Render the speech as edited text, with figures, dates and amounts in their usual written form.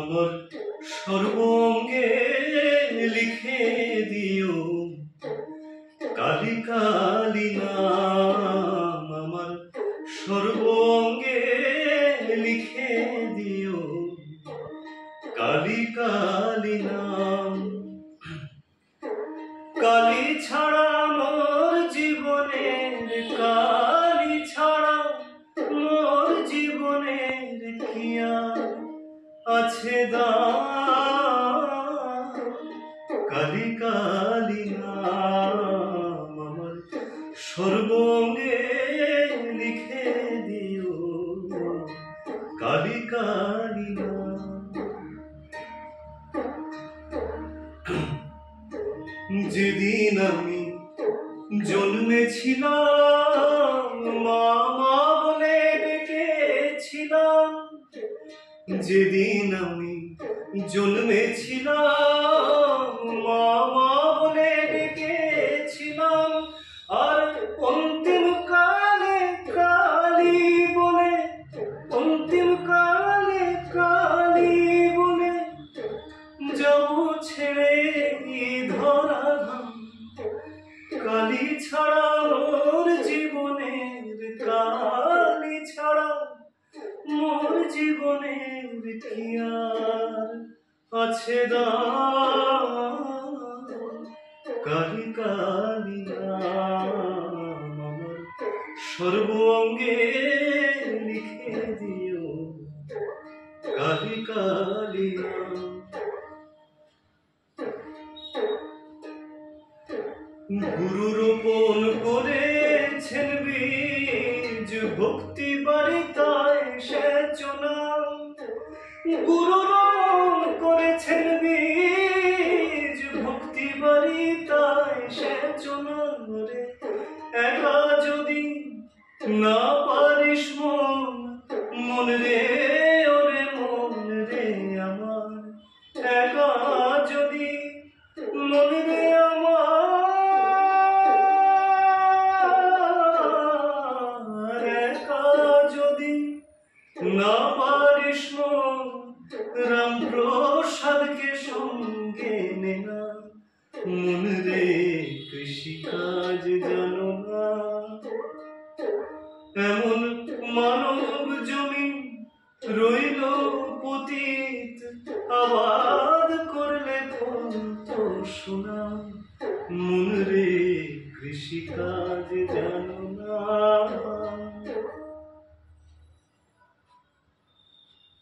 আমার সর্বঙ্গে লিখে দিও কালি কালি নাম। আমার সর্বঙ্গে লিখে দিও কালি কালি নাম। কালি ছাড়া মোর জীবনের, কালি ছাড়া মোর জীবনের কি আর আছে দাম। কালি কালি নাম আমার সর্বঙ্গে লিখে দিও কালি কালি নাম। যেদিন আমি জন্মেছিলাম মা মা বলে ডেকেছিলাম, যেদিন আমি জন্মেছিলাম মা মা বলে ডেকেছিলাম, আর অন্তিম কালে কালী বলে, অন্তিম কালে কালী বলে যাব ছেড়ে ধরা ধাম। কালি ছাড়া মোর জীবনের, কালি ছাড়া মোর জীবনের কি আর আছে দাম। কালি কালি নাম আমার সর্বঙ্গে লিখে দিও কালি কালি নাম। গুরু রোপণ করেছেন বীজ, ভক্তি বাড়িতায় সেচনা। গুরু রোপণ করেছেন বীজ, ভক্তি বাড়িতায় সেচনা। রে একা যদি না পারিস মন, মন রে ওরে মন রে আমার, একা যদি মন রে আমার, একা যদি না পারিস মন, রামপ্রসাদকে সঙ্গে নে না। মন রে কৃষিকাজ জানো না, এমন মানব জমি রইল পতিত, আবাদ করলে ফল তো সোনা।